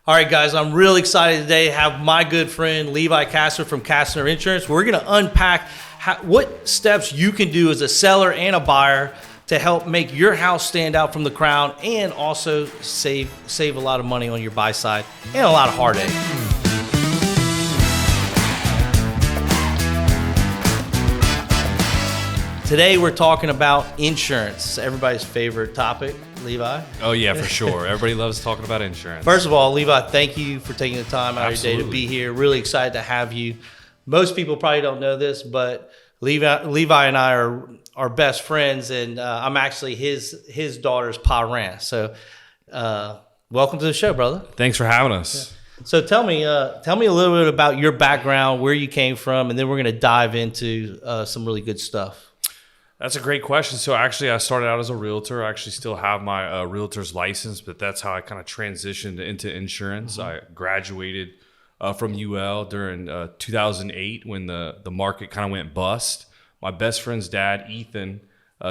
All right, guys, I'm really excited today to have my good friend Levi Kastner from Kastner Insurance. We're going to unpack what steps you can do as a seller and a buyer to help make your house stand out from the crowd and also save a lot of money on your buy side and a lot of heartache. Today we're talking about insurance, everybody's favorite topic. Levi? Oh, yeah, for sure. Everybody loves talking about insurance. First of all, Levi, thank you for taking the time out of your day to be here. Really excited to have you. Most people probably don't know this, but Levi and I are best friends, and I'm actually his daughter's parent. So welcome to the show, brother. Thanks for having us. Yeah. So tell me a little bit about your background, where you came from, and then we're going to dive into some really good stuff. That's a great question. So actually, I started out as a realtor. I actually still have my realtor's license, but that's how I kind of transitioned into insurance. I graduated from UL during 2008 when the market kind of went bust. My best friend's dad, Ethan,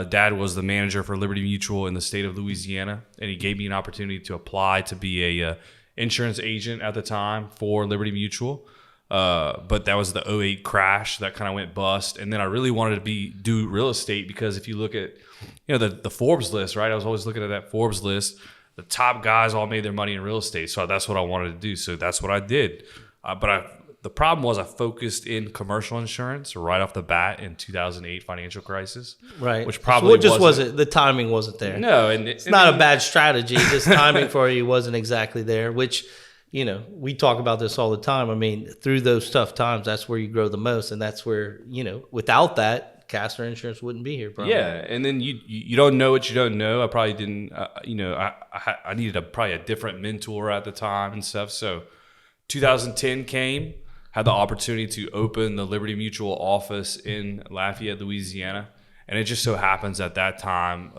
dad was the manager for Liberty Mutual in the state of Louisiana, and he gave me an opportunity to apply to be a insurance agent at the time for Liberty Mutual. But that was the 2008 crash that kind of went bust. And then I really wanted to do real estate because if you look at, the Forbes list, right? I was always looking at that Forbes list. The top guys all made their money in real estate. So that's what I wanted to do. So that's what I did. The problem was I focused in commercial insurance right off the bat in 2008 financial crisis. Right. Which probably wasn't the timing wasn't there. No. It's not a bad strategy. Just timing for you wasn't exactly there, which... we talk about this all the time. I mean, through those tough times, that's where you grow the most. And that's where, without that, Kastner Insurance wouldn't be here. Probably. Yeah. And then you don't know what you don't know. I probably didn't, I needed probably a different mentor at the time and stuff. So 2010 came, had the opportunity to open the Liberty Mutual office in Lafayette, Louisiana. And it just so happens at that time,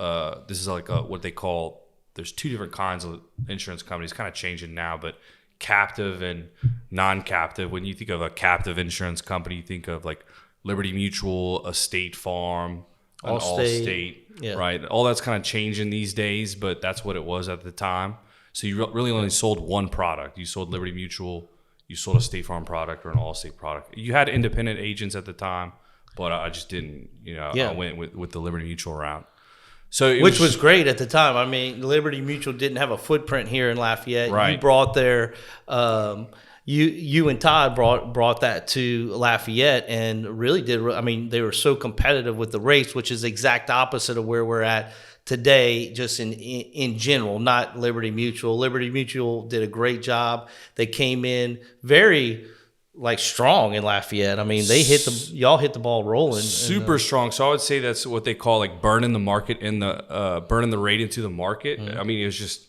this is like what they call, there's two different kinds of insurance companies, kind of changing now, but captive and non-captive. When you think of a captive insurance company, you think of like Liberty Mutual, a State Farm, an Allstate, yeah. Right? All that's kind of changing these days, but that's what it was at the time. So you really only sold one product. You sold Liberty Mutual, you sold a State Farm product or an Allstate product. You had independent agents at the time, but I just didn't, I went with the Liberty Mutual route. Which was great at the time. I mean, Liberty Mutual didn't have a footprint here in Lafayette. Right. You brought their, you and Todd brought that to Lafayette and really did. I mean, they were so competitive with the rates, which is the exact opposite of where we're at today, just in general, not Liberty Mutual. Liberty Mutual did a great job. They came in very strong in Lafayette. I mean, y'all hit the ball rolling. Super strong. So I would say that's what they call like burning the market burning the rate into the market. Mm-hmm. I mean, it was just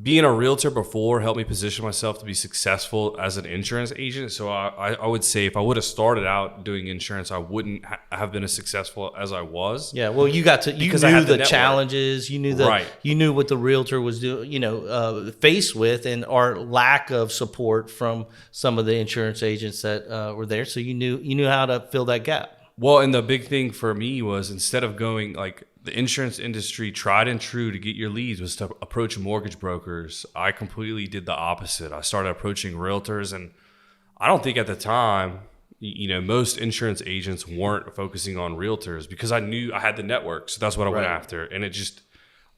being a realtor before helped me position myself to be successful as an insurance agent. So I would say if I would have started out doing insurance, I wouldn't have been as successful as I was. Yeah, well, you knew the challenges, you knew what the realtor was doing, faced with, and our lack of support from some of the insurance agents that were there. So you knew how to fill that gap. Well, and the big thing for me was instead of going like the insurance industry tried and true to get your leads was to approach mortgage brokers. I completely did the opposite. I started approaching realtors, and I don't think at the time, most insurance agents weren't focusing on realtors because I knew I had the network. So that's what I went after. And it just,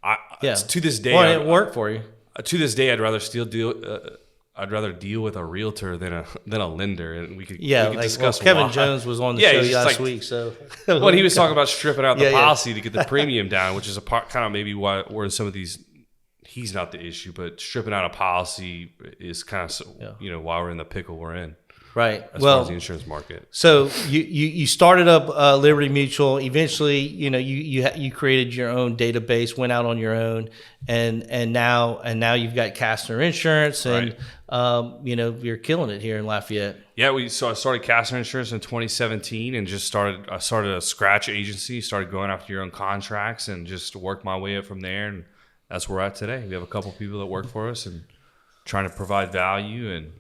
to this day. Well, it worked for you. To this day, I'd rather deal with a realtor than a lender, and we could discuss. Kevin Jones was on the show last week, so he was talking about stripping out the policy to get the premium down, which is a part kind of maybe why we're in some of these. He's not the issue, but stripping out a policy is kind of why we're in the pickle we're in. Right. As far as the insurance market. So you started up Liberty Mutual. Eventually, you created your own database, went out on your own, and now you've got Kastner Insurance, and you're killing it here in Lafayette. Yeah, so I started Kastner Insurance in 2017, and I started a scratch agency, started going after your own contracts, and just worked my way up from there, and that's where we're at today. We have a couple people that work for us and trying to provide value and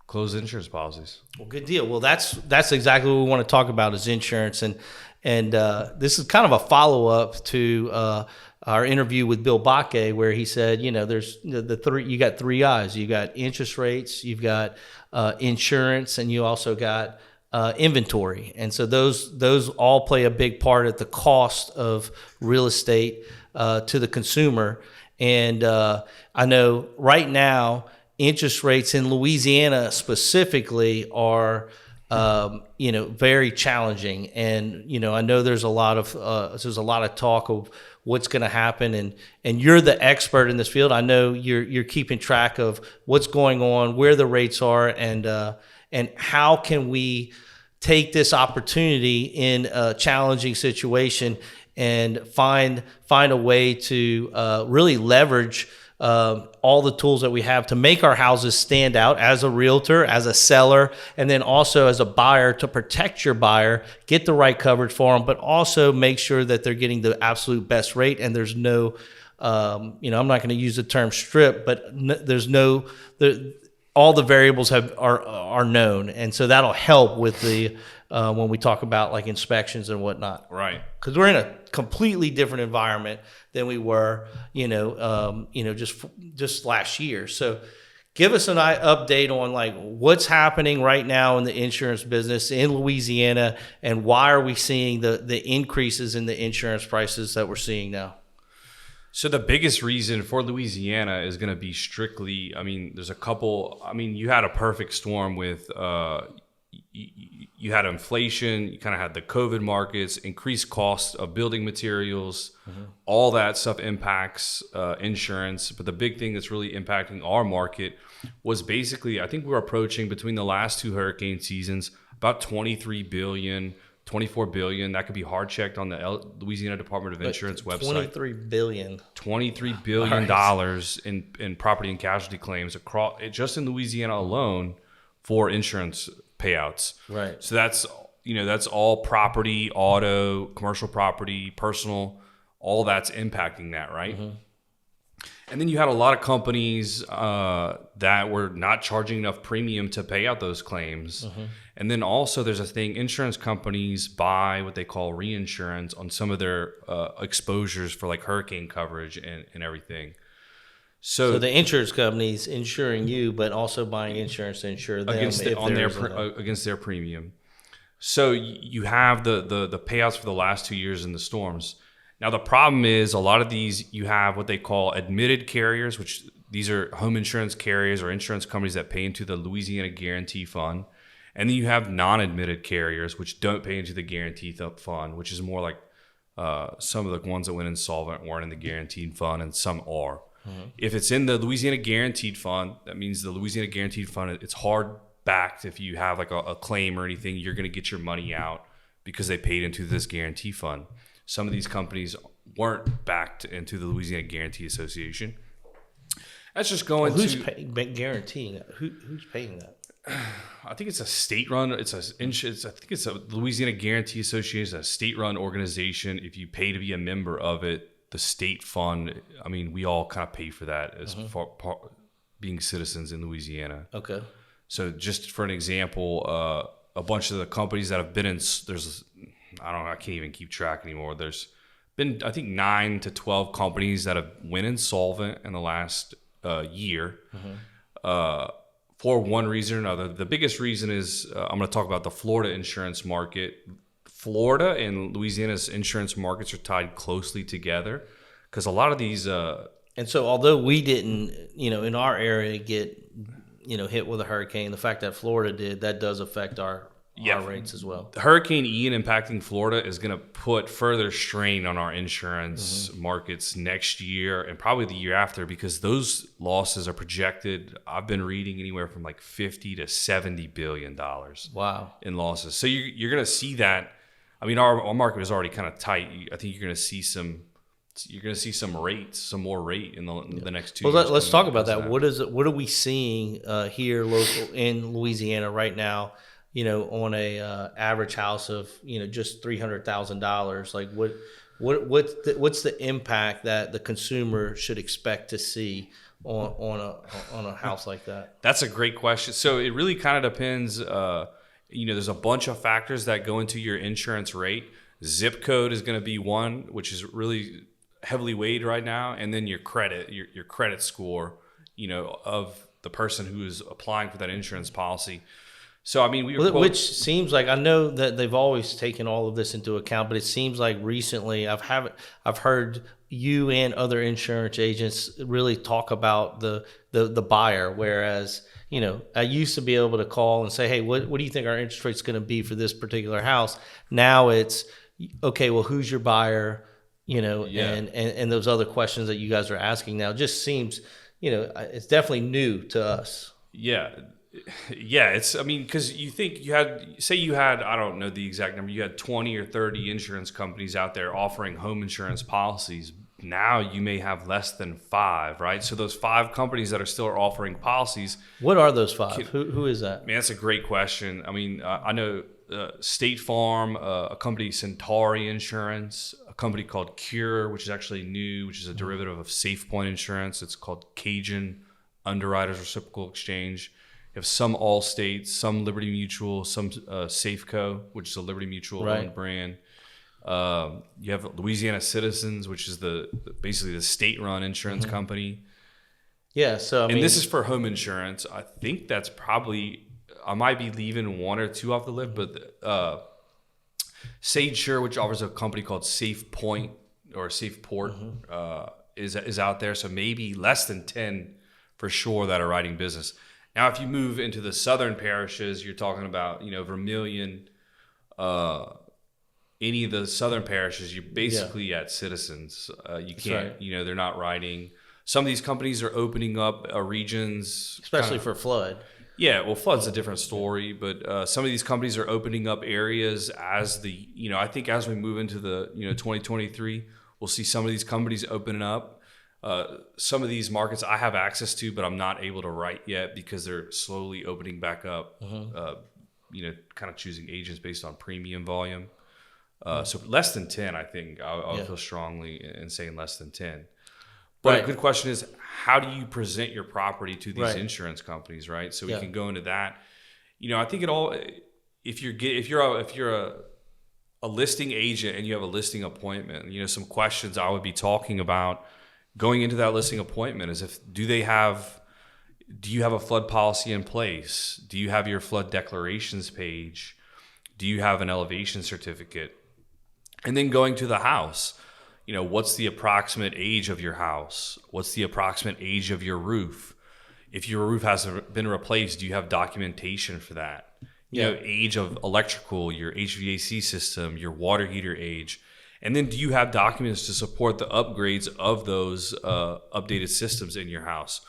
close insurance policies. Well, good deal. Well, that's exactly what we want to talk about is insurance, and this is kind of a follow up to our interview with Bill Bakke, where he said, there's the three. You got three I's. You got interest rates, you've got insurance, and you also got inventory. And so those all play a big part at the cost of real estate to the consumer. And I know right now, interest rates in Louisiana specifically are, very challenging. And, I know there's a lot of talk of what's going to happen. And you're the expert in this field. I know you're keeping track of what's going on, where the rates are, and how can we take this opportunity in a challenging situation and find a way to really leverage all the tools that we have to make our houses stand out as a realtor, as a seller, and then also as a buyer to protect your buyer, get the right coverage for them, but also make sure that they're getting the absolute best rate. And there's no, I'm not going to use the term strip, but there's no, all the variables are known. And so that'll help with the, when we talk about like inspections and whatnot. Right. Because we're in a completely different environment than we were, just last year. So give us an update on like what's happening right now in the insurance business in Louisiana, and why are we seeing the increases in the insurance prices that we're seeing now? So the biggest reason for Louisiana is going to be strictly, there's a couple, you had a perfect storm with, you had inflation, you kind of had the COVID markets, increased costs of building materials, all that stuff impacts insurance. But the big thing that's really impacting our market was basically, I think we're approaching between the last two hurricane seasons, about 23 billion, 24 billion. That could be hard checked on the Louisiana Department of Insurance website. $23 billion dollars in property and casualty claims across just in Louisiana alone for insurance payouts. Right. So that's all property, auto, commercial property, personal, all that's impacting that, right? Mm-hmm. And then you had a lot of companies that were not charging enough premium to pay out those claims. Mm-hmm. And then also there's a thing, insurance companies buy what they call reinsurance on some of their exposures for like hurricane coverage and everything. So the insurance companies insuring you, but also buying insurance to insure them against their premium. So you have the payouts for the last 2 years in the storms. Now the problem is a lot of these, you have what they call admitted carriers, which these are home insurance carriers or insurance companies that pay into the Louisiana Guarantee Fund. And then you have non-admitted carriers, which don't pay into the Guarantee Fund, which is more like some of the ones that went insolvent weren't in the Guaranteed Fund, and some are. Mm-hmm. If it's in the Louisiana Guaranteed Fund, that means the Louisiana Guaranteed Fund, it's hard backed. If you have like a claim or anything, you're going to get your money out because they paid into this Guarantee Fund. Some of these companies weren't backed into the Louisiana Guarantee Association. That's just going who's guaranteeing it? Who's paying that? I think it's a state-run. I think it's a Louisiana Guarantee Association, a state-run organization. If you pay to be a member of it, the state fund. We all kind of pay for that as being citizens in Louisiana. Okay. So just for an example, a bunch of the companies that have been in, I can't even keep track anymore. There's been, I think, 9 to 12 companies that have went insolvent in the last year. Mm-hmm. For one reason or another. The biggest reason is I'm going to talk about the Florida insurance market. Florida and Louisiana's insurance markets are tied closely together because a lot of these. And so, although we didn't, in our area get, hit with a hurricane, the fact that Florida did, that does affect our rates as well. Hurricane Ian impacting Florida is going to put further strain on our insurance markets next year and probably the year after, because those losses are projected. I've been reading anywhere from like $50 to $70 billion. Wow. In losses. So you're going to see that. Our market is already kind of tight. I think you're going to see some more rate in the next 2 years. Well, let's talk about that. What are we seeing here local in Louisiana right now? On a average house of just $300,000, like what's the impact that the consumer should expect to see on a house like that? That's a great question. So it really kind of depends. There's a bunch of factors that go into your insurance rate. Zip code is going to be one, which is really heavily weighed right now, and then your credit, your credit score, of the person who is applying for that insurance policy. So I mean, which seems like, I know that they've always taken all of this into account, but it seems like recently I've heard you and other insurance agents really talk about the buyer, whereas I used to be able to call and say, hey, what do you think our interest rate's going to be for this particular house? Now it's okay. Well, who's your buyer? And those other questions that you guys are asking now just seems, it's definitely new to us. Yeah. Because you think you had, I don't know the exact number, you had 20 or 30 insurance companies out there offering home insurance policies. Now you may have less than 5, right? So those 5 companies that are still offering policies. What are those 5? Who is that? Man, that's a great question. I mean, I know State Farm, a company, Centauri Insurance, a company called Cure, which is actually new, which is a derivative of SafePoint Insurance. It's called Cajun Underwriters Reciprocal Exchange. You have some Allstate, some Liberty Mutual, some Safeco, which is a Liberty Mutual owned brand. You have Louisiana Citizens, which is basically the state-run insurance company. Yeah, so this is for home insurance. I think that's probably, I might be leaving 1 or 2 off the list, but Sage Sure, which offers a company called SafePoint or SafePort, is out there. So maybe less than 10 for sure that are writing business. Now, if you move into the southern parishes, you're talking about, Vermilion, any of the southern parishes, you're basically at Citizens. You can't, they're not writing. Some of these companies are opening up regions. Especially for flood. Yeah, well, flood's a different story, but some of these companies are opening up areas as I think as we move into the, 2023, we'll see some of these companies opening up. Some of these markets I have access to, but I'm not able to write yet because they're slowly opening back up, kind of choosing agents based on premium volume. So less than 10, I think I'll feel strongly in saying less than 10. But a good question is, how do you present your property to these insurance companies, right? So we can go into that. I think it all, if you're a listing agent and you have a listing appointment, some questions I would be talking about going into that listing appointment is do you have a flood policy in place? Do you have your flood declarations page? Do you have an elevation certificate? And then going to the house, what's the approximate age of your house? What's the approximate age of your roof? If your roof hasn't been replaced, do you have documentation for that? Age of electrical, your HVAC system, your water heater age. And then do you have documents to support the upgrades of those updated systems in your house?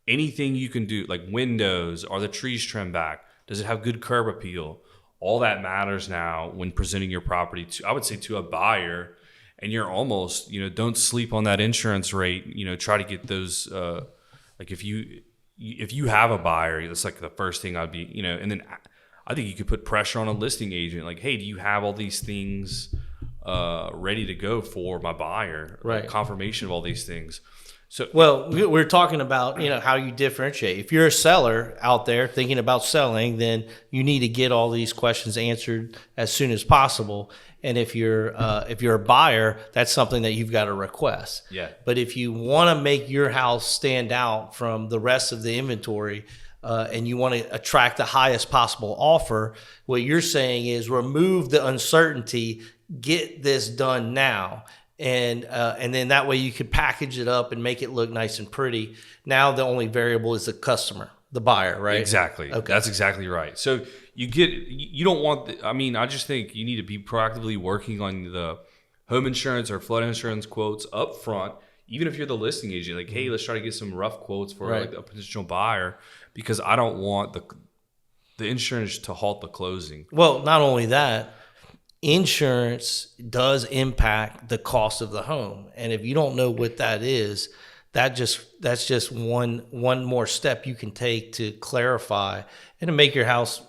Anything you can do, like windows, are the trees trimmed back? Does it have good curb appeal? All that matters now when presenting your property to a buyer. And you're almost, don't sleep on that insurance rate. Try to get those, if you have a buyer, that's like the first thing I'd be, and then I think you could put pressure on a listing agent. Like, hey, do you have all these things ready to go for my buyer? Right. Confirmation of all these things. So, well, we're talking about, how you differentiate. If you're a seller out there thinking about selling, then you need to get all these questions answered as soon as possible. And if you're a buyer, that's something that you've got to request. Yeah. But if you want to make your house stand out from the rest of the inventory, and you want to attract the highest possible offer, what you're saying is remove the uncertainty, get this done now. And then that way you could package it up and make it look nice and pretty. Now the only variable is the customer, the buyer, right? Exactly. Okay. That's exactly right. So you don't want, I just think you need to be proactively working on the home insurance or flood insurance quotes up front, even if you're the listing agent. Like, hey, let's try to get some rough quotes for like a potential buyer, because I don't want the insurance to halt the closing. Well, not only that, insurance does impact the cost of the home, and if you don't know what that is, that's just one more step you can take to clarify and to make your house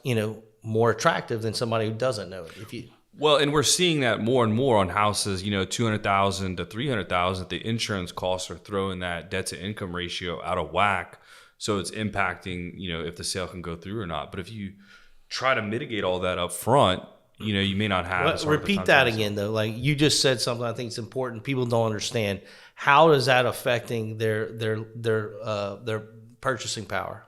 more attractive than somebody who doesn't know it. Well, and we're seeing that more and more on houses, 200,000 to 300,000. The insurance costs are throwing that debt to income ratio out of whack. So it's impacting, if the sale can go through or not. But if you try to mitigate all that up front, you may not have. Well, repeat that again, though. Like you just said something I think it's important. People don't understand. How is that affecting their purchasing power?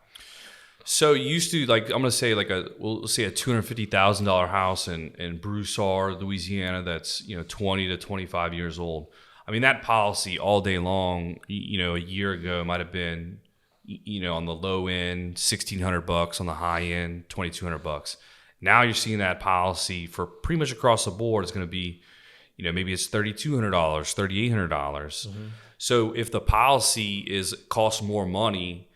So you used to, like, I'm going to say we'll say a $250,000 house in Broussard, Louisiana, that's 20 to 25 years old. I mean, that policy all day long, a year ago might have been, on the low end $1,600, on the high end $2,200. Now you're seeing that policy for pretty much across the board is going to be, maybe it's $3,200, $3,800. Mm-hmm. So if the policy costs more money,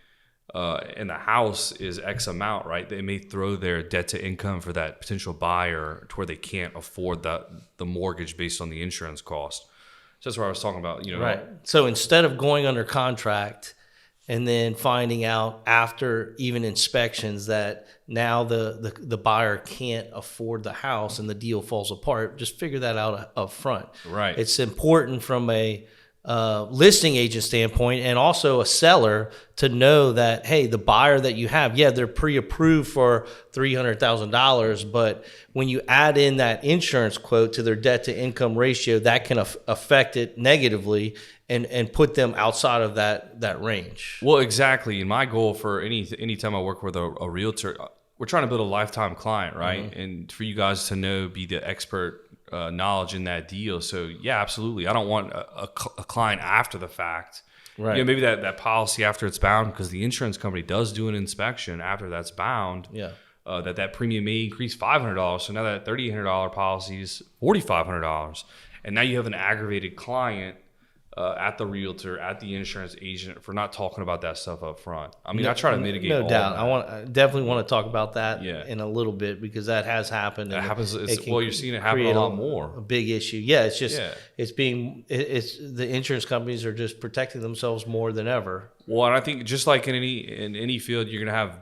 and the house is X amount, right? They may throw their debt to income for that potential buyer to where they can't afford the mortgage based on the insurance cost. So that's what I was talking about, Right. So instead of going under contract and then finding out after even inspections that now the buyer can't afford the house and the deal falls apart, just figure that out up front. Right. It's important from a listing agent standpoint and also a seller to know that, hey, the buyer that you have, they're pre-approved for $300,000, but when you add in that insurance quote to their debt to income ratio, that can affect it negatively and put them outside of that range. Well, exactly. And my goal for any time I work with a realtor, we're trying to build a lifetime client, right? Mm-hmm. And for you guys to be the expert knowledge in that deal. So yeah, absolutely. I don't want a client after the fact. Right. Maybe that policy after it's bound, because the insurance company does do an inspection after that's bound. Yeah. That premium may increase $500. So now that $3,800 policy is $4,500. And now you have an aggravated client at the realtor, at the insurance agent for not talking about that stuff up front. I mean, I try to mitigate all doubt. that. I definitely want to talk about that in a little bit because that has happened. That happens. You're seeing it happen a lot more. A big issue. Yeah, it's just it's the insurance companies are just protecting themselves more than ever. Well, and I think just like in any field, you're gonna have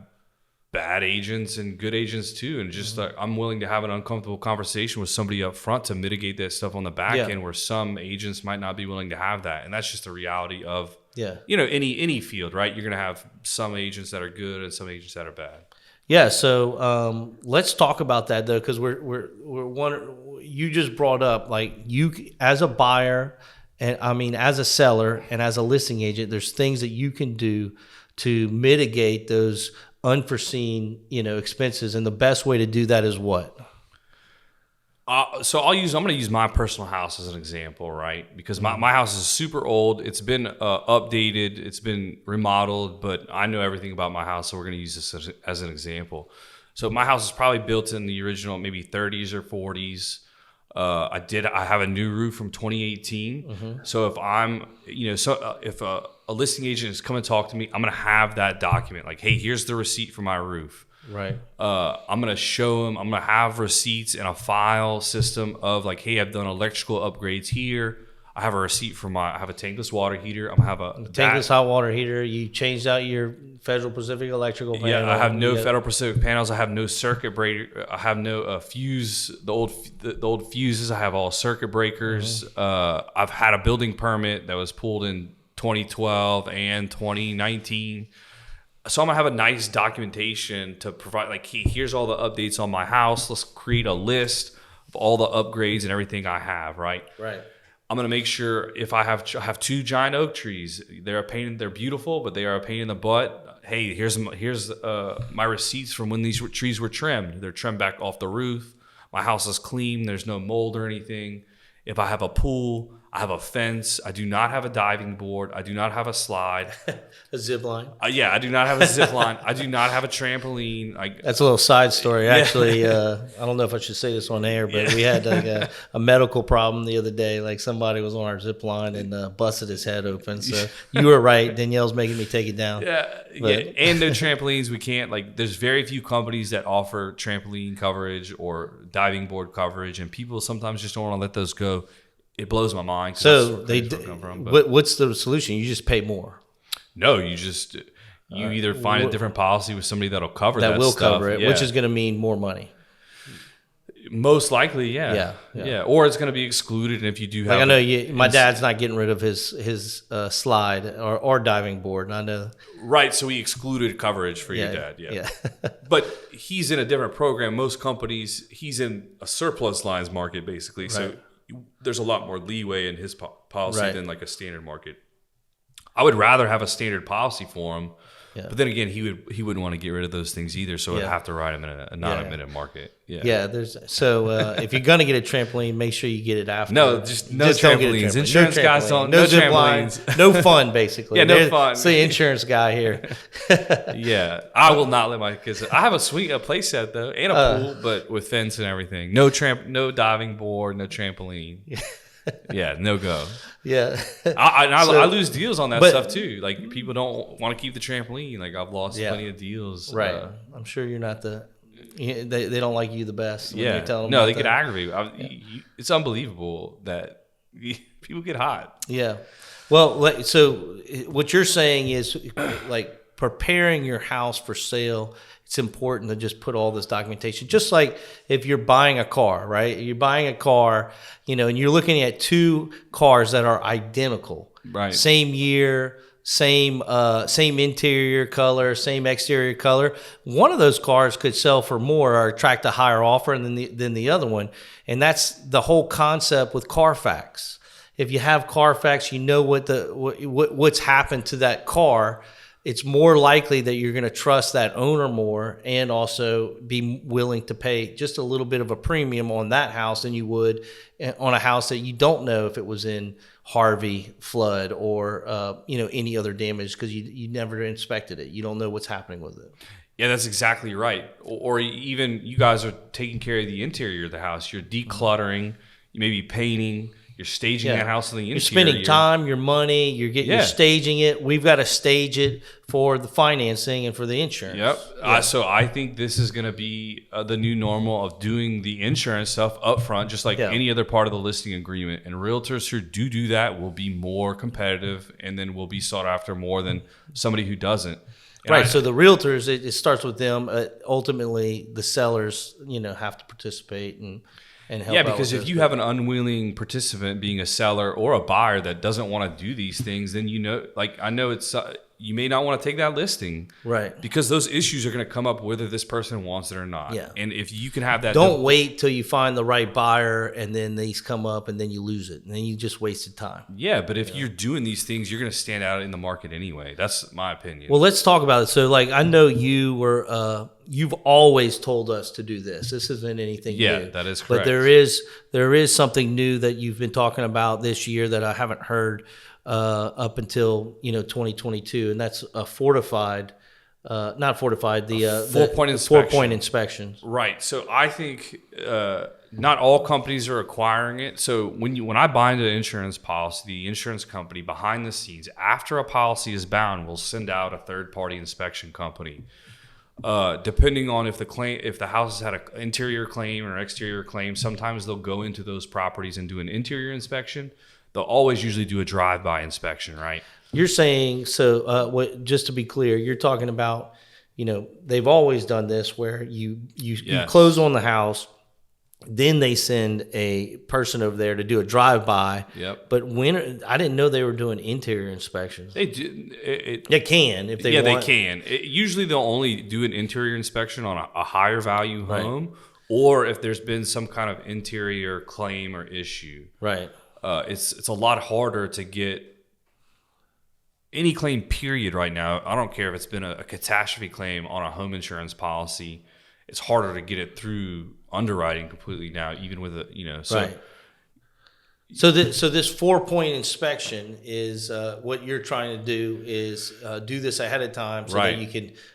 bad agents and good agents too, and just I'm willing to have an uncomfortable conversation with somebody up front to mitigate that stuff on the back end, where some agents might not be willing to have that, and that's just the reality of any field, right? You're gonna have some agents that are good and some agents that are bad. Yeah, so let's talk about that though, because you just brought up like you as a buyer, and I mean as a seller and as a listing agent, there's things that you can do to mitigate those unforeseen, expenses, and the best way to do that is what? So I'm going to use my personal house as an example, right? Because my house is super old. It's been updated. It's been remodeled, but I know everything about my house, so we're going to use this as an example. So my house is probably built in the original maybe 30s or 40s. I have a new roof from 2018. Mm-hmm. So if I'm, if a listing agent is coming to talk to me, I'm going to have that document. Like, hey, here's the receipt for my roof. Right. I'm going to show them, I'm going to have receipts in a file system of like, hey, I've done electrical upgrades here. I have a receipt for I have a tankless water heater. I'm going to have a tankless hot water heater. You changed out your Federal Pacific electrical panel. Yeah, I have no Federal Pacific panels. I have no circuit breaker. I have no fuse. The old fuses. I have all circuit breakers. Mm-hmm. I've had a building permit that was pulled in 2012 and 2019. So I'm gonna have a nice documentation to provide. Like, here's all the updates on my house. Let's create a list of all the upgrades and everything I have. Right. Right. I'm gonna make sure if I have two giant oak trees, they're a pain. They're beautiful, but they are a pain in the butt. Hey, here's my receipts from when these trees were trimmed. They're trimmed back off the roof. My house is clean. There's no mold or anything. If I have a pool, I have a fence. I do not have a diving board. I do not have a slide. A zip line? Yeah, I do not have a zip line. I do not have a trampoline. That's a little side story. Actually, I don't know if I should say this on air, but we had like a medical problem the other day. Like somebody was on our zip line and busted his head open. So you were right. Danielle's making me take it down. Yeah. And no trampolines. We can't, there's very few companies that offer trampoline coverage or diving board coverage, and people sometimes just don't want to let those go. It blows my mind. So what's the solution? You just pay more. No, you either find a different policy with somebody that'll cover that will stuff. cover it, which is going to mean more money. Most likely, yeah. Or it's going to be excluded, and if you do have, like I know my dad's not getting rid of his slide or diving board. And I know, right? So we excluded coverage for your dad, but he's in a different program. Most companies, he's in a surplus lines market basically, right. so there's a lot more leeway in his policy right. than like a standard market. I would rather have a standard policy for him. Yeah. But then again, he wouldn't want to get rid of those things either, so I'd have to write him in a non-admitted market. If you're gonna get a trampoline, make sure you get it after. No trampolines. Insurance guys don't. No trampolines. No fun, basically. No fun. It's the insurance guy here. I will not let my kids. I have a play set though, and a pool, but with fence and everything. No diving board, no trampoline. No go. I lose deals on that stuff too. Like people don't want to keep the trampoline. Like I've lost plenty of deals. Right. I'm sure you're not they don't like you the best. When you tell them no, they get aggravated. It's unbelievable that people get hot. Yeah. Well, so what you're saying is like preparing your house for sale. It's important to just put all this documentation. Just like if you're buying a car, right? You're buying a car, and you're looking at two cars that are identical. Right. Same year, same interior color, same exterior color. One of those cars could sell for more or attract a higher offer than the other one. And that's the whole concept with Carfax. If you have Carfax, you know what's happened to that car. It's more likely that you're going to trust that owner more and also be willing to pay just a little bit of a premium on that house than you would on a house that you don't know if it was in Harvey flood or any other damage because you never inspected it. You don't know what's happening with it. Yeah, that's exactly right. Or even you guys are taking care of the interior of the house. You're decluttering, you may be painting. You're staging that house in the interior. You're spending time, your money. You're staging it. We've got to stage it for the financing and for the insurance. Yep. So I think this is going to be the new normal of doing the insurance stuff up front, just like any other part of the listing agreement. And realtors who do that will be more competitive and then will be sought after more than somebody who doesn't. And So the realtors, it starts with them. Ultimately, the sellers, have to participate and help. Yeah, because if you have an unwilling participant being a seller or a buyer that doesn't want to do these things, then I know it's you may not want to take that listing, right? Because those issues are going to come up whether this person wants it or not. Yeah. And if you can have that, don't wait till you find the right buyer and then these come up and then you lose it and then you just wasted time. Yeah, but if you're doing these things, you're going to stand out in the market anyway. That's my opinion. Well, let's talk about it. So, I know you were. You've always told us to do this. This isn't anything new. Yeah, that is correct. But there is something new that you've been talking about this year that I haven't heard up until 2022, and that's a fortified, not fortified, the 4-point inspection. 4-point inspections. Right. So I think not all companies are acquiring it. So when I bind an insurance policy, the insurance company behind the scenes, after a policy is bound, will send out a third-party inspection company. Depending on if the house has had an interior claim or exterior claim, sometimes they'll go into those properties and do an interior inspection. They'll always usually do a drive-by inspection, right? You're saying, just to be clear, you're talking about, they've always done this where you close on the house, then they send a person over there to do a drive-by. Yep. But I didn't know they were doing interior inspections. They do. They can if they want. Yeah, they can. Usually they'll only do an interior inspection on a higher value home, or if there's been some kind of interior claim or issue. Right. It's a lot harder to get any claim period right now. I don't care if it's been a catastrophe claim on a home insurance policy. It's harder to get it through underwriting completely now, even with Right. So this 4-point inspection is what you're trying to do is do this ahead of time so that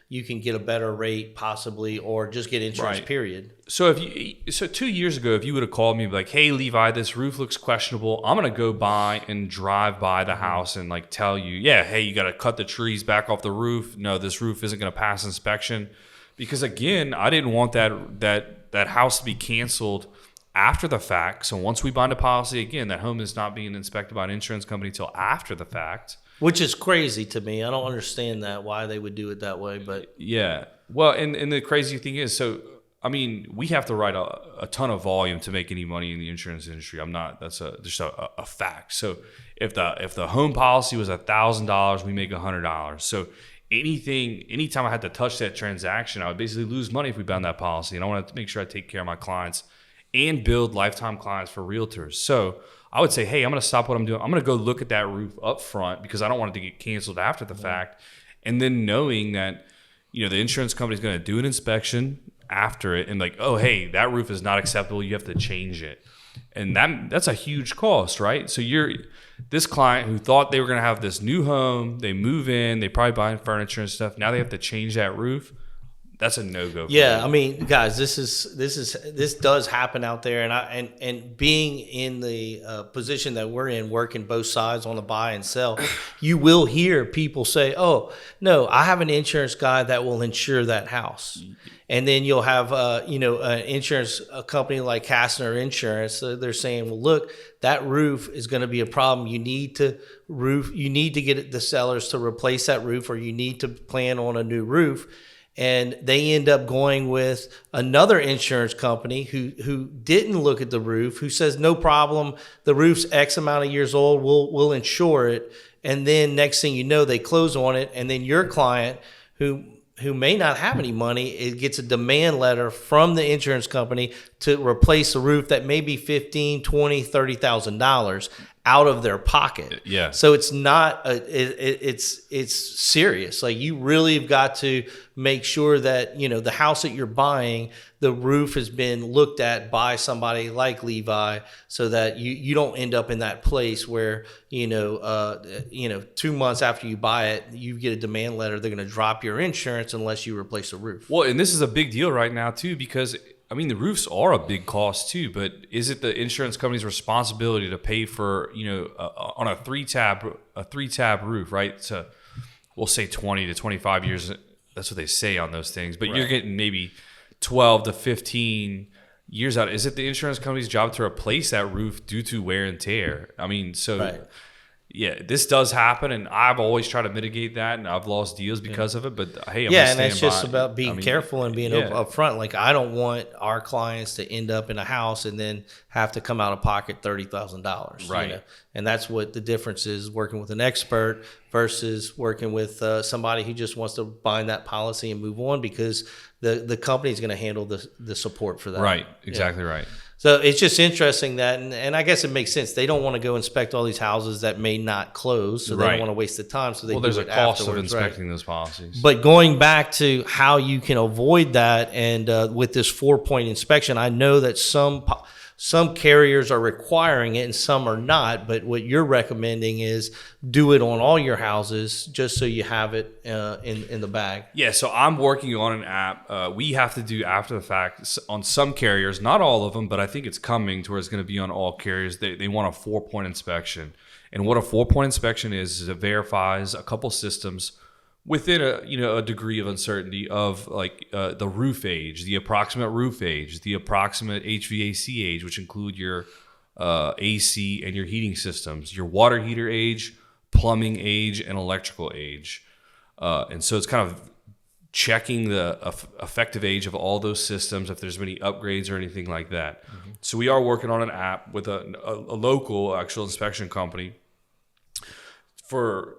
you can get a better rate possibly, or just get insurance. Period. So 2 years ago, if you would have called me like, "Hey Levi, this roof looks questionable. I'm gonna go by and drive by the house and tell you, hey, you got to cut the trees back off the roof. No, this roof isn't gonna pass inspection." Because again, I didn't want that house to be canceled after the fact. So once we bind a policy, again, that home is not being inspected by an insurance company till after the fact. Which is crazy to me. I don't understand why they would do it that way. But yeah. Well, and the crazy thing is, so I mean, we have to write a ton of volume to make any money in the insurance industry. That's just a fact. So if the home policy was $1,000, we make $100. So anytime I had to touch that transaction, I would basically lose money if we bound that policy. And I wanted to make sure I take care of my clients and build lifetime clients for realtors. So I would say, hey, I'm going to stop what I'm doing. I'm going to go look at that roof up front because I don't want it to get canceled after the fact. And then knowing that, the insurance company is going to do an inspection after it and like, oh, hey, that roof is not acceptable. You have to change it. And that's a huge cost, right? So this client who thought they were going to have this new home, they move in, they probably buy furniture and stuff. Now they have to change that roof. That's a no-go. Yeah, I mean, guys, this does happen out there, and being in the position that we're in, working both sides on the buy and sell, you will hear people say, "Oh, no, I have an insurance guy that will insure that house," and then you'll have an insurance company like Kastner Insurance. They're saying, "Well, look, that roof is going to be a problem. You need to get the sellers to replace that roof, or you need to plan on a new roof." And they end up going with another insurance company who didn't look at the roof, who says, no problem, the roof's X amount of years old, we'll insure it. And then next thing you know, they close on it. And then your client, who may not have any money, it gets a demand letter from the insurance company to replace a roof that may be $15,000, $20,000, $30,000 out of their pocket. Yeah. So it's not it's serious. Like, you really have got to make sure that, the house that you're buying, the roof has been looked at by somebody like Levi, so that you don't end up in that place where, 2 months after you buy it, you get a demand letter, they're going to drop your insurance unless you replace the roof. Well, and this is a big deal right now too, because I mean, the roofs are a big cost too, but is it the insurance company's responsibility to pay for, on a three tab roof, right? So we'll say 20 to 25 years. That's what they say on those things, but You're getting maybe 12 to 15 years out. Is it the insurance company's job to replace that roof due to wear and tear? I mean, yeah, this does happen, and I've always tried to mitigate that, and I've lost deals because of it. But hey, and it's just about being careful and being upfront. Like, I don't want our clients to end up in a house and then have to come out of pocket $30,000. Right. And that's what the difference is, working with an expert versus working with somebody who just wants to bind that policy and move on, because the company is going to handle the support for that. Right. Exactly right. So it's just interesting that, and I guess it makes sense. They don't want to go inspect all these houses that may not close, so they don't want to waste the time. So there's a cost of inspecting those policies. But going back to how you can avoid that, and with this 4-point inspection, I know that some carriers are requiring it and some are not. But what you're recommending is do it on all your houses, just so you have it in the bag. Yeah, so I'm working on an app. We have to do after the fact on some carriers, not all of them, but I think it's coming to where it's going to be on all carriers. They want a 4-point inspection. And what a 4-point inspection is it verifies a couple systems within a degree of uncertainty of like the roof age, the approximate roof age, the approximate HVAC age, which include your AC and your heating systems, your water heater age, plumbing age, and electrical age. And so it's kind of checking the effective age of all those systems, if there's any upgrades or anything like that. Mm-hmm. So we are working on an app with a local actual inspection company for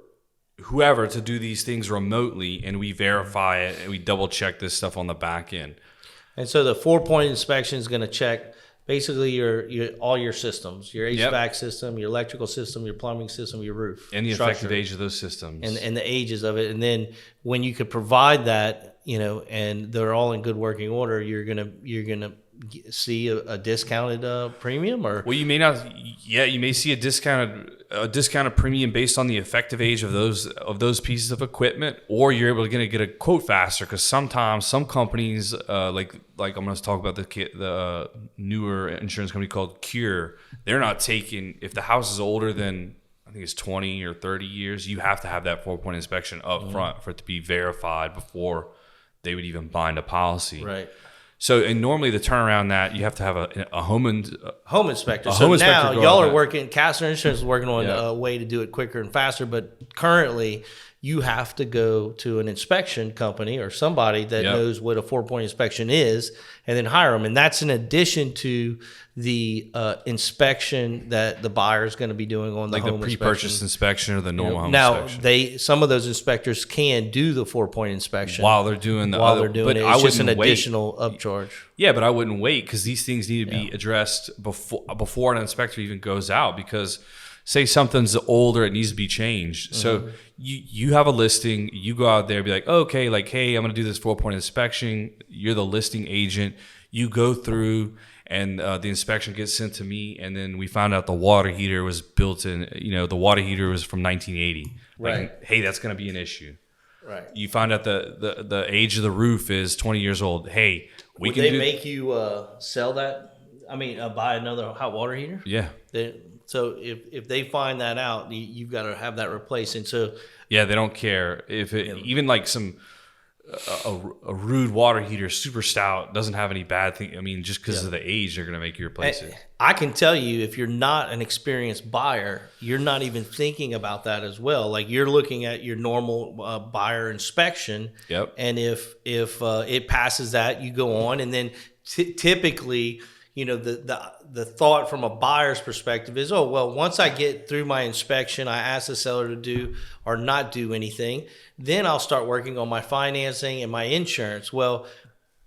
whoever to do these things remotely, and we verify it and we double check this stuff on the back end. And so the 4-point inspection is going to check basically your all your systems, your HVAC system, your electrical system, your plumbing system, your roof, and the effective age of those systems, and the ages of it. And then when you could provide that, and they're all in good working order, you're gonna see a discounted premium, or you may not. Yeah, you may see a discounted premium based on the effective age of those pieces of equipment, or you're able to get a quote faster, because sometimes some companies like I'm going to talk about the newer insurance company called Cure. They're not taking, if the house is older than, I think it's 20 or 30 years, you have to have that 4-point inspection up front for it to be verified before they would even bind a policy. Right. So, and normally the turnaround that you have to have a home inspector. So now y'all are working, Kastner Insurance is working on a way to do it quicker and faster, but currently you have to go to an inspection company or somebody that knows what a 4-point inspection is, and then hire them. And that's in addition to the inspection that the buyer is going to be doing on the home the pre-purchase inspection or the normal home inspection. Now, some of those inspectors can do the 4-point inspection while they're doing the while they're doing it. It's just an additional upcharge. Yeah, but I wouldn't wait, because these things need to be addressed before an inspector even goes out, because say something's older, it needs to be changed. So you have a listing, you go out there and be like, okay, like, hey, I'm going to do this 4-point inspection. You're the listing agent. You go through, and the inspection gets sent to me, and then we found out the water heater was built in, the water heater was from 1980. Right. Like, hey, that's going to be an issue. Right. You find out the age of the roof is 20 years old. Hey, Would they make you sell that? I mean, buy another hot water heater? Yeah. So if they find that out, you've got to have that replaced. And so they don't care if even like a rude water heater, super stout, doesn't have any bad thing. I mean, just because of the age, they're going to make you replace it. I can tell you, if you're not an experienced buyer, you're not even thinking about that as well. Like, you're looking at your normal buyer inspection. Yep. And if it passes that, you go on, and then typically, the thought from a buyer's perspective is, oh, well, once I get through my inspection, I ask the seller to do or not do anything, then I'll start working on my financing and my insurance. Well,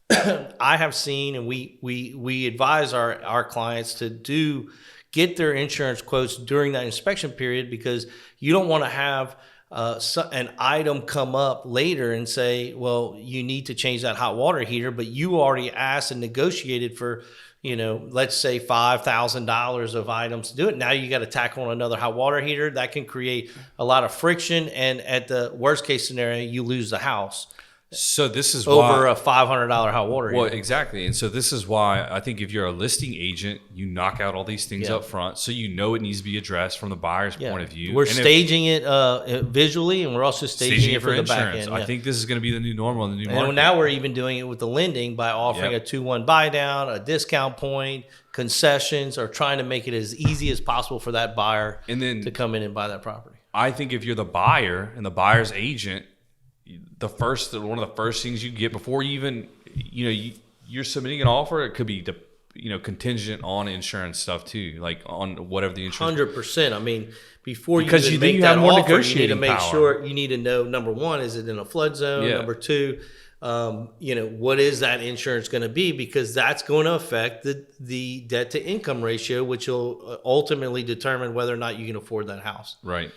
I have seen, and we advise our clients to get their insurance quotes during that inspection period, because you don't want to have an item come up later and say, well, you need to change that hot water heater, but you already asked and negotiated for, let's say $5,000 of items to do it. Now you got to tack on another hot water heater. That can create a lot of friction, and at the worst case scenario, you lose the house. So this is over a $500 hot water heater. Well, exactly. And so this is why I think if you're a listing agent, you knock out all these things up front, so it needs to be addressed from the buyer's point of view. We're staging it visually, and we're also staging it for the back end. I think this is going to be the new normal in the new market. And now we're even doing it with the lending by offering a 2-1 buy down, a discount point, concessions, or trying to make it as easy as possible for that buyer to come in and buy that property. I think if you're the buyer and the buyer's agent, one of the first things you get before you even you're submitting an offer, it could be contingent on insurance stuff too, like on whatever the insurance. 100%. I mean, before you even make that offer, you need to make sure, you need to know, number one, is it in a flood zone? Number two, what is that insurance going to be? Because that's going to affect the debt to income ratio, which will ultimately determine whether or not you can afford that house. Right.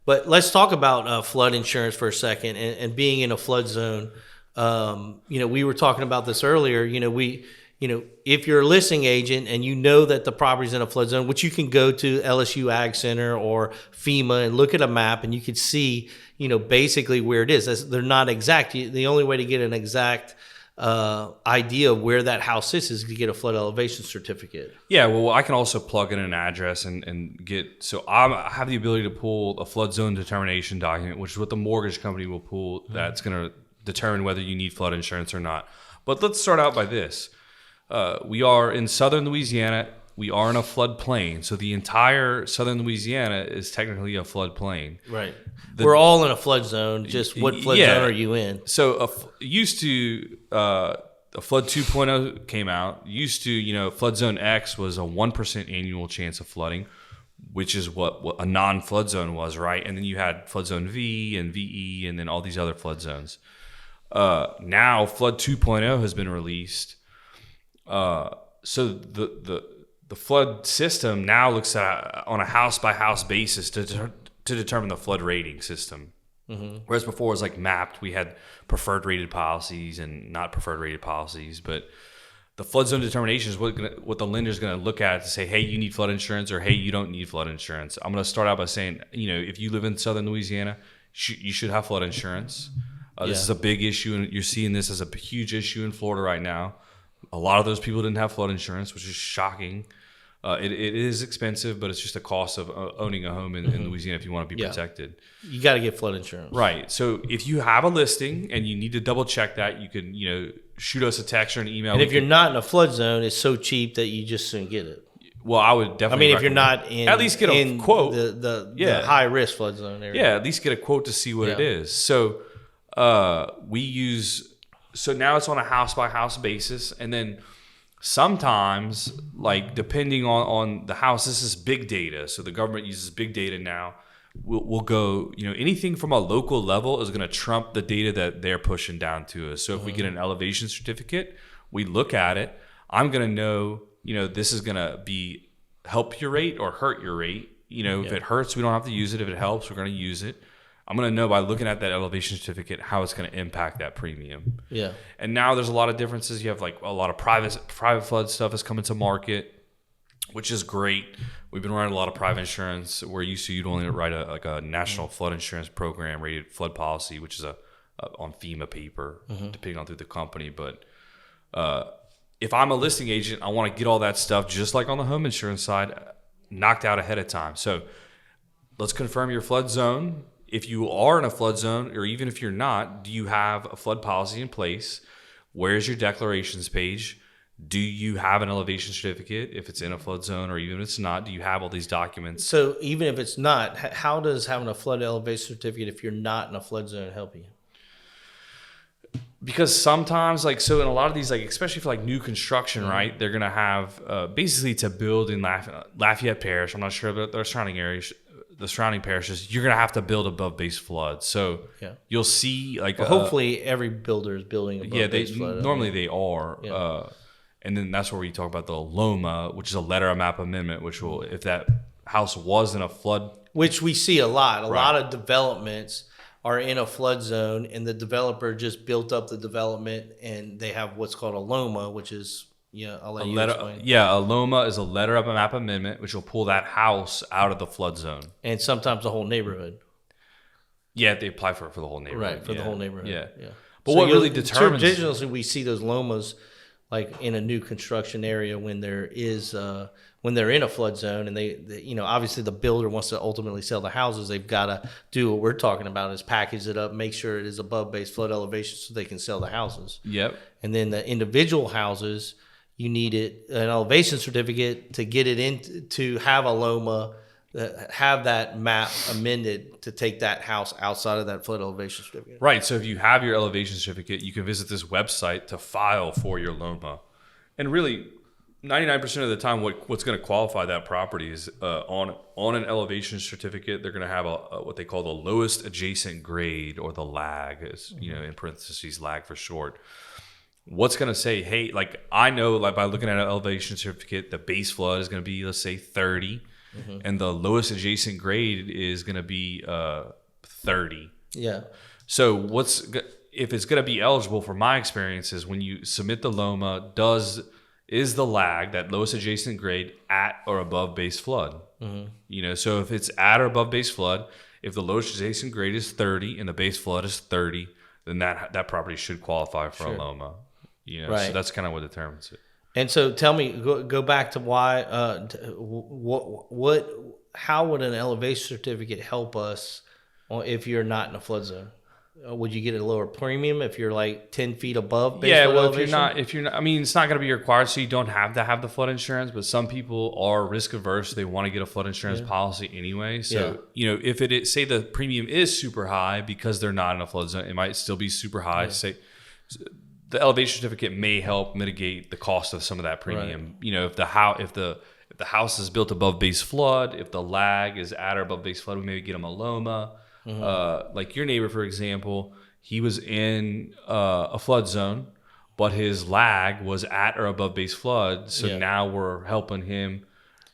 But let's talk about flood insurance for a second, and being in a flood zone. We were talking about this earlier. If you're a listing agent and you know that the property's in a flood zone, which you can go to LSU Ag Center or FEMA and look at a map, and you can see, basically where it is. They're not exact. The only way to get an exact idea of where that house is to get a flood elevation certificate. Yeah, well, I can also plug in an address and get. So I have the ability to pull a flood zone determination document, which is what the mortgage company will pull. That's going to determine whether you need flood insurance or not. But let's start out by this. We are in southern Louisiana. We are in a floodplain. So the entire southern Louisiana is technically a floodplain. Right. We're all in a flood zone. Just what flood zone are you in? So a flood 2.0 came out. Used to, flood zone X was a 1% annual chance of flooding, which is what a non-flood zone was, right? And then you had flood zone V and VE and then all these other flood zones. Now flood 2.0 has been released. So the flood system now looks at on a house by house basis to determine the flood rating system. Mm-hmm. Whereas before it was like mapped. We had preferred rated policies and not preferred rated policies. But the flood zone determination is what the lender is going to look at to say, hey, you need flood insurance, or hey, you don't need flood insurance. I'm going to start out by saying, if you live in southern Louisiana, you should have flood insurance. This is a big issue, and you're seeing this as a huge issue in Florida right now. A lot of those people didn't have flood insurance, which is shocking. It is expensive, but it's just a cost of owning a home in Louisiana if you want to be protected. You got to get flood insurance. Right. So if you have a listing and you need to double check that, you can shoot us a text or an email. And if you're not in a flood zone, it's so cheap that you just soon get it. Well, I would I definitely. mean, if you're recommend- not in at least get a in quote. the high risk flood zone area. Yeah, at least get a quote to see what it is. So we use. So now it's on a house by house basis, and then sometimes, like depending on the house, this is big data. So the government uses big data now. We'll go. Anything from a local level is going to trump the data that they're pushing down to us. So if we get an elevation certificate, we look at it. I'm going to know. This is going to be help your rate or hurt your rate. If it hurts, we don't have to use it. If it helps, we're going to use it. I'm going to know by looking at that elevation certificate how it's going to impact that premium. Yeah. And now there's a lot of differences. You have like a lot of private flood stuff is coming to market, which is great. We've been running a lot of private insurance where you'd only write a national flood insurance program rated flood policy, which is on FEMA paper, depending on through the company. But if I'm a listing agent, I want to get all that stuff, just like on the home insurance side, knocked out ahead of time. So let's confirm your flood zone. If you are in a flood zone, or even if you're not, do you have a flood policy in place? Where's your declarations page? Do you have an elevation certificate if it's in a flood zone, or even if it's not? Do you have all these documents? So even if it's not, how does having a flood elevation certificate if you're not in a flood zone help you? Because sometimes, in a lot of these, especially for new construction, right? They're gonna have basically to build in Lafayette Parish. I'm not sure about the surrounding areas, the surrounding parishes. You're gonna have to build above base flood. So you'll see hopefully every builder is building above base flood. Normally they are. Yeah. And then that's where we talk about the LOMA, which is a letter of map amendment, which will, if that house was in a flood, which we see a lot. A lot of developments are in a flood zone, and the developer just built up the development, and they have what's called a LOMA, which is I'll let you explain. Yeah, a LOMA is a letter of map amendment, which will pull that house out of the flood zone, and sometimes the whole neighborhood. Yeah, they apply for the whole neighborhood. Right, for the whole neighborhood. Yeah. But so what really determines? Traditionally, we see those LOMAs in a new construction area when there is when they're in a flood zone, and they obviously the builder wants to ultimately sell the houses. They've got to do what we're talking about, is package it up, make sure it is above base flood elevation so they can sell the houses. Yep. And then the individual houses, you need an elevation certificate to get it in to have a LOMA, have that map amended to take that house outside of that flood elevation certificate. Right. So if you have your elevation certificate, you can visit this website to file for your LOMA. And really, 99% of the time, what's going to qualify that property is on an elevation certificate, they're going to have what they call the lowest adjacent grade, or the lag, is in parentheses lag for short. What's going to say, hey, I know by looking at an elevation certificate, the base flood is going to be, let's say, 30. And the lowest adjacent grade is going to be 30. Yeah. So if it's going to be eligible, for my experience, is when you submit the LOMA, is the lag, that lowest adjacent grade, at or above base flood? So if it's at or above base flood, if the lowest adjacent grade is 30 and the base flood is 30, then that property should qualify for a LOMA. Right. So that's kind of what determines it. And so tell me, go back to why, how would an elevation certificate help us if you're not in a flood zone? Would you get a lower premium if you're 10 feet above base flood elevation? if you're not, I mean, it's not going to be required, so you don't have to have the flood insurance, but some people are risk averse. They want to get a flood insurance policy anyway. So, if it is, say the premium is super high because they're not in a flood zone, it might still be super high. Say the elevation certificate may help mitigate the cost of some of that premium. Right. If the house is built above base flood, if the lag is at or above base flood, we maybe get them a LOMA. Like your neighbor, for example, he was in a flood zone, but his lag was at or above base flood. So now we're helping him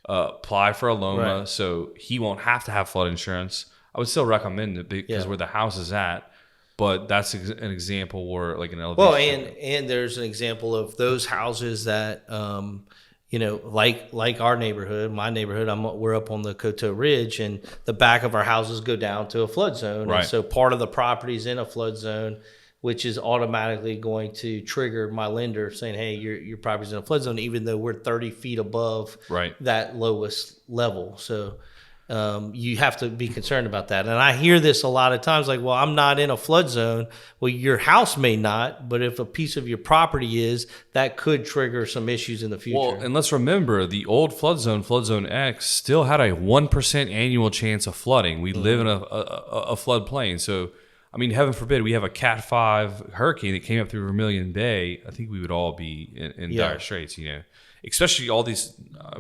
apply for a LOMA, so he won't have to have flood insurance. I would still recommend it because where the house is at. But that's an example where an elevation. Well, and there's an example of those houses that, like our neighborhood, my neighborhood, we're up on the Coteau Ridge, and the back of our houses go down to a flood zone. Right. And so part of the property's in a flood zone, which is automatically going to trigger my lender saying, hey, your property's in a flood zone, even though we're 30 feet above that lowest level. So you have to be concerned about that. And I hear this a lot of times, like, well, I'm not in a flood zone. Well, your house may not, but if a piece of your property is, that could trigger some issues in the future. Well, and let's remember, the old flood zone X, still had a 1% annual chance of flooding. We live in a floodplain. So, I mean, heaven forbid, we have a Cat 5 hurricane that came up through Vermilion Bay. I think we would all be in dire straits, especially all these, all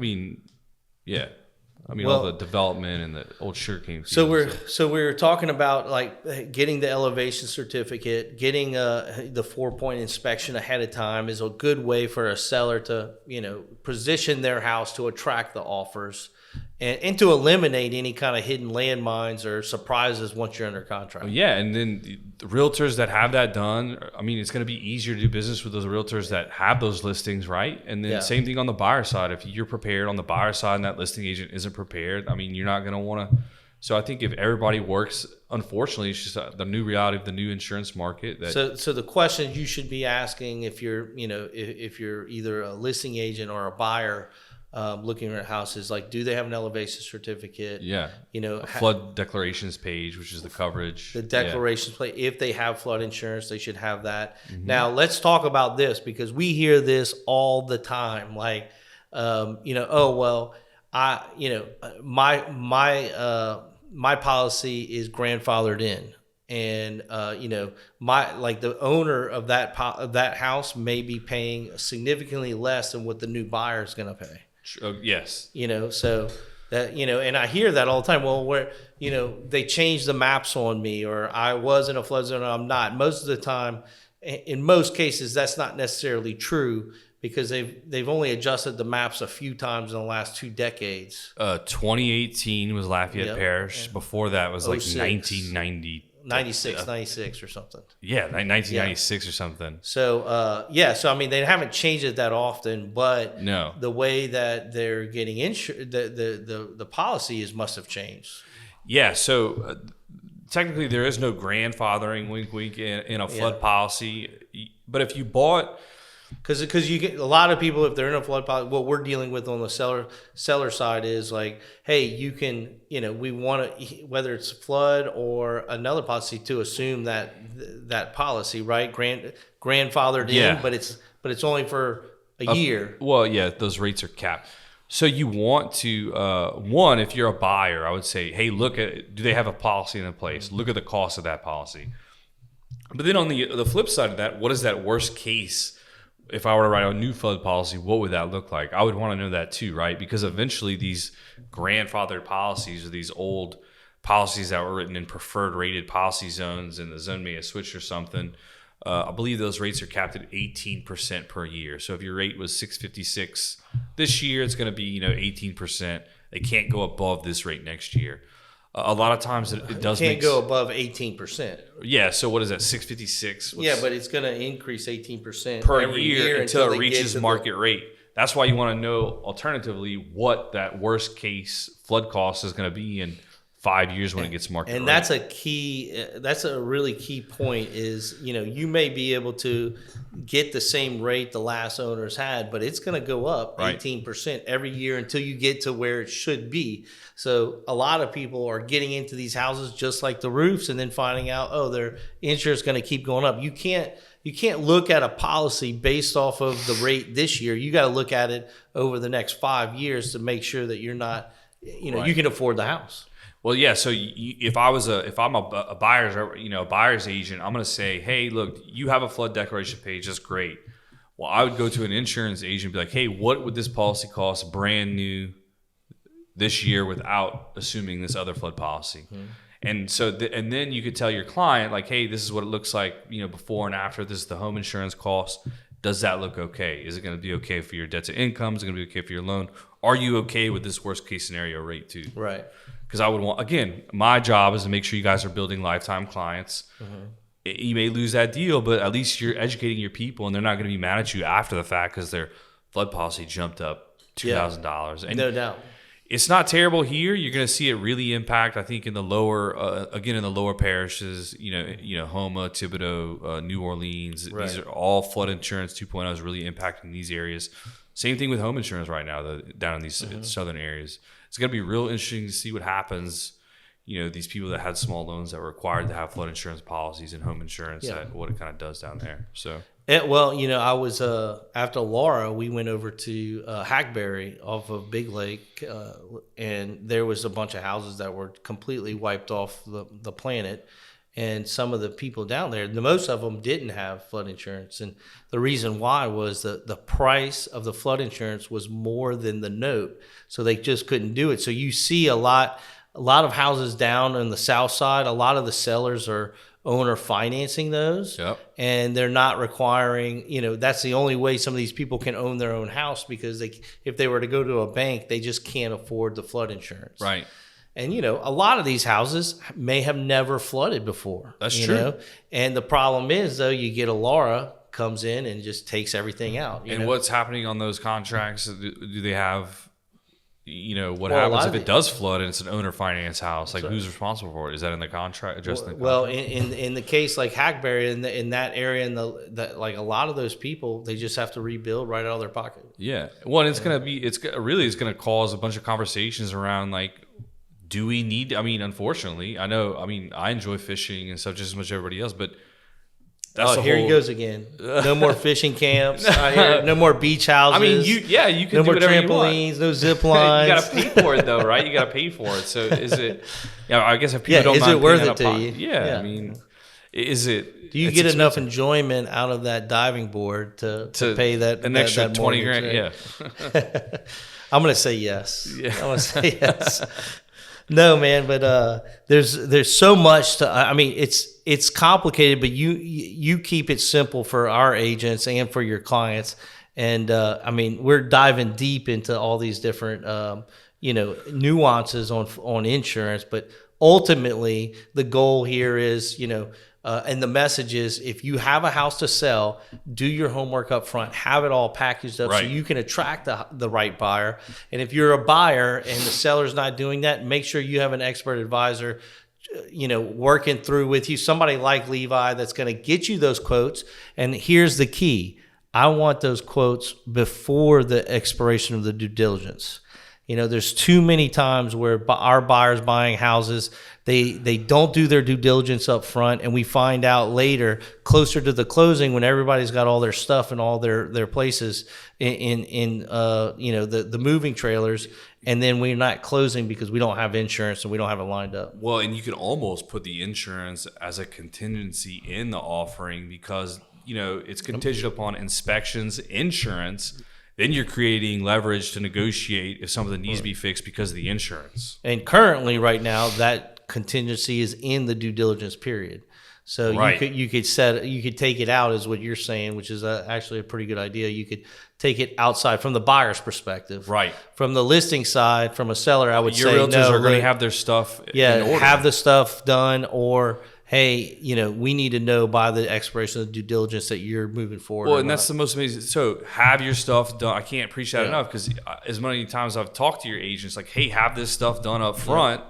the development and the old sugarcane fields. So we're talking about like getting the elevation certificate, getting the 4-point inspection ahead of time is a good way for a seller to position their house to attract the offers and to eliminate any kind of hidden landmines or surprises once you're under contract. Yeah, and then the realtors that have that done, I mean, it's going to be easier to do business with those realtors that have those listings, right? And then same thing on the buyer side. If you're prepared on the buyer side and that listing agent isn't prepared, I mean, you're not going to want to. So I think if everybody works, unfortunately, it's just the new reality of the new insurance market. So the questions you should be asking if you're, if you're either a listing agent or a buyer, looking at houses, like, do they have an elevation certificate? Yeah. A flood declarations page, which is the coverage. The declarations plate. If they have flood insurance, they should have that. Mm-hmm. Now, let's talk about this because we hear this all the time. Like, my policy is grandfathered in. And the owner of that house may be paying significantly less than what the new buyer is going to pay. Yes. So that, and I hear that all the time. Well, where, they changed the maps on me, or I was in a flood zone and I'm not. Most of the time, in most cases, that's not necessarily true because they've only adjusted the maps a few times in the last 2 decades. 2018 was Lafayette Parish. Before that was like 1990. 96 or something. Yeah, 1996 or something. So, so I mean, they haven't changed it that often, but no, the way that they're getting insured, the policy must have changed. Yeah, so technically there is no grandfathering, wink, wink, in a flood policy. But if you bought... Because you get a lot of people, if they're in a flood policy, what we're dealing with on the seller side is like, hey, you can, we want to, whether it's flood or another policy, to assume that policy, right, grandfathered in, but it's only for a year. Well, yeah, those rates are capped. So you want to one, if you're a buyer, I would say, hey, look at, do they have a policy in place? Look at the cost of that policy. But then on the flip side of that, what is that worst case? If I were to write a new flood policy, what would that look like? I would want to know that too, right? Because eventually these grandfathered policies or these old policies that were written in preferred rated policy zones and the zone may have switched or something, I believe those rates are capped at 18% per year. So if your rate was 656 this year, it's going to be 18%. They can't go above this rate next year. A lot of times it does can't go above 18%. Yeah, so what is that, 656? Yeah, but it's going to increase 18% per year until it reaches market rate. That's why you want to know, alternatively, what that worst case flood cost is going to be in 5 years when it gets market rate. And that's a key. That's a really key point. Is you may be able to get the same rate the last owners had, but it's going to go up 18% every year until you get to where it should be. So a lot of people are getting into these houses just like the roofs, and then finding out, oh, their insurance is going to keep going up. You can't look at a policy based off of the rate this year. You got to look at it over the next 5 years to make sure that you're not, you can afford the house. Well, yeah. So if I'm a buyer's agent, I'm going to say, hey, look, you have a flood declaration page. That's great. Well, I would go to an insurance agent and be like, hey, what would this policy cost brand new this year without assuming this other flood policy? Mm-hmm. And so, and then you could tell your client, like, hey, this is what it looks like, before and after. This is the home insurance cost. Does that look okay? Is it going to be okay for your debt to income? Is it going to be okay for your loan? Are you okay with this worst case scenario rate too? Right. Because I would want, again, my job is to make sure you guys are building lifetime clients. Mm-hmm. You may lose that deal, but at least you're educating your people, and they're not going to be mad at you after the fact because their flood policy jumped up $2,000. And no doubt. It's not terrible here. You're going to see it really impact, I think, in the lower, in the lower parishes, Houma, Thibodaux, New Orleans. Right. These are all flood insurance 2.0 is really impacting these areas. Same thing with home insurance right now, down in these southern areas. it's going to be real interesting to see what happens. These people that had small loans that were required to have flood insurance policies and home insurance, what it kind of does down there. So, well, I was after Laura, we went over to Hackberry off of Big Lake, and there was a bunch of houses that were completely wiped off the planet. And some of the people down there, most of them didn't have flood insurance. And the reason why was that the price of the flood insurance was more than the note. So they just couldn't do it. So you see a lot of houses down on the south side. A lot of the sellers are owner financing those. Yep. And they're not requiring, that's the only way some of these people can own their own house, because if they were to go to a bank, they just can't afford the flood insurance. Right. And, a lot of these houses may have never flooded before. That's true. And the problem is, though, you get a Laura comes in and just takes everything out. And what's happening on those contracts? Do they have, what happens if it does flood and it's an owner finance house? Like, who's responsible for it? Is that in the contract? Well, in the case like Hackberry, in that area, like a lot of those people, they just have to rebuild right out of their pocket. Yeah. Well, and it's going to cause a bunch of conversations around, like, do we need, unfortunately, I enjoy fishing and stuff just as much as everybody else, but here he goes again. No more fishing camps. No more beach houses. You can no do more whatever trampolines, you want. No zip lines. You got to pay for it though, right? You got to pay for it. So is it, I guess if people don't is mind it worth paying it to you? Yeah. Is it? Do you get enough enjoyment out of that diving board to pay that an extra that 20 grand? Right? Yeah. I'm going to say yes. Yeah. I'm going to say yes. No, man, but there's so much to. It's complicated, but you keep it simple for our agents and for your clients. And we're diving deep into all these different nuances on insurance. But ultimately, the goal here is and the message is, if you have a house to sell, do your homework up front, have it all packaged up so you can attract the right buyer. And if you're a buyer and the seller's not doing that, make sure you have an expert advisor, working through with you, somebody like Levi that's going to get you those quotes. And here's the key. I want those quotes before the expiration of the due diligence. There's too many times where our buyers buying houses, they don't do their due diligence up front, and we find out later, closer to the closing, when everybody's got all their stuff in all their places in the moving trailers, and then we're not closing because we don't have insurance and we don't have it lined up. Well, and you can almost put the insurance as a contingency in the offering, because it's contingent upon inspections, insurance. Then you're creating leverage to negotiate if something needs to be fixed because of the insurance. And currently, right now, that contingency is in the due diligence period. So you could take it out, is what you're saying, which is actually a pretty good idea. You could take it outside from the buyer's perspective. Right. From the listing side, from a seller, I would say your realtors are going to have their stuff in order. Have the stuff done, or hey, we need to know by the expiration of the due diligence that you're moving forward. Well, and that's the most amazing. So have your stuff done. I can't preach that enough, because as many times I've talked to your agents, like, hey, have this stuff done up front.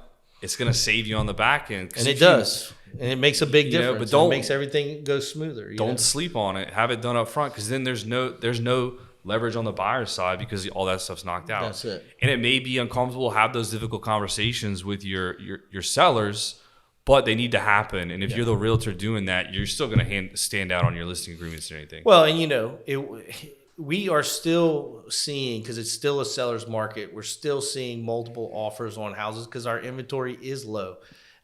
It's going to save you on the back end. And it does. And it makes a big difference. But it makes everything go smoother. Don't sleep on it. Have it done up front, because then there's no leverage on the buyer's side, because all that stuff's knocked out. That's it. And it may be uncomfortable to have those difficult conversations with your sellers, but they need to happen. And if you're the realtor doing that, you're still going to stand out on your listing agreements or anything. Well, and we are still seeing, because it's still a seller's market, we're still seeing multiple offers on houses because our inventory is low,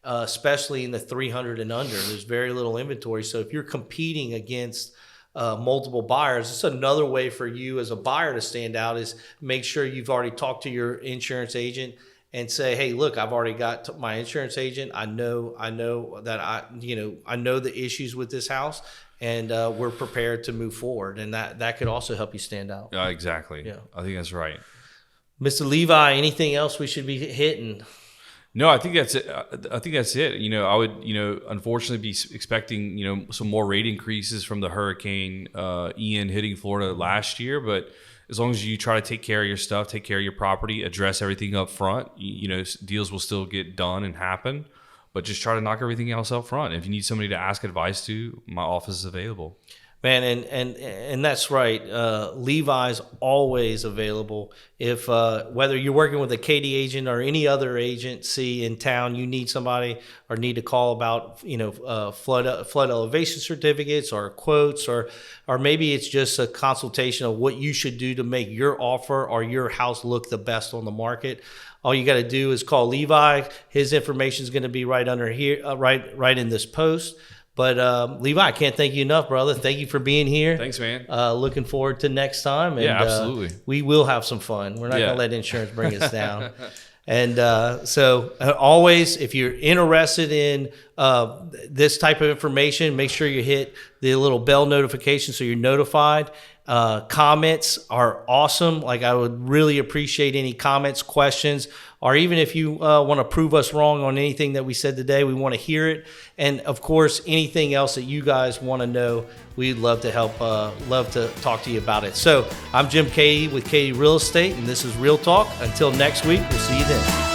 especially in the 300 and under. There's very little inventory. So if you're competing against multiple buyers, it's another way for you as a buyer to stand out, is make sure you've already talked to your insurance agent and say, hey, look, I've already got my insurance agent. I know that I know the issues with this house, and we're prepared to move forward. And that could also help you stand out. Exactly. Yeah, I think that's right. Mr. Levi, anything else we should be hitting? No, I think that's it. I would, unfortunately be expecting, some more rate increases from the Hurricane Ian hitting Florida last year, but as long as you try to take care of your stuff, take care of your property, address everything up front, deals will still get done and happen, but just try to knock everything else up front. If you need somebody to ask advice to, my office is available. Man, and that's right. Levi's always available. If whether you're working with a Keaty agent or any other agency in town, you need somebody or need to call about flood elevation certificates or quotes, or maybe it's just a consultation of what you should do to make your offer or your house look the best on the market. All you got to do is call Levi. His information is going to be right under here, right in this post. But Levi, I can't thank you enough, brother. Thank you for being here. Thanks, man. Looking forward to next time. And, yeah, absolutely. We will have some fun. We're not going to let insurance bring us down. And so always, if you're interested in this type of information, make sure you hit the little bell notification so you're notified. Comments are awesome. Like, I would really appreciate any comments, questions, or even if you want to prove us wrong on anything that we said today, we want to hear it. And of course, anything else that you guys want to know, we'd love to help, love to talk to you about it. So I'm Jim Keaty with Keaty Real Estate, and this is Real Talk. Until next week, we'll see you then.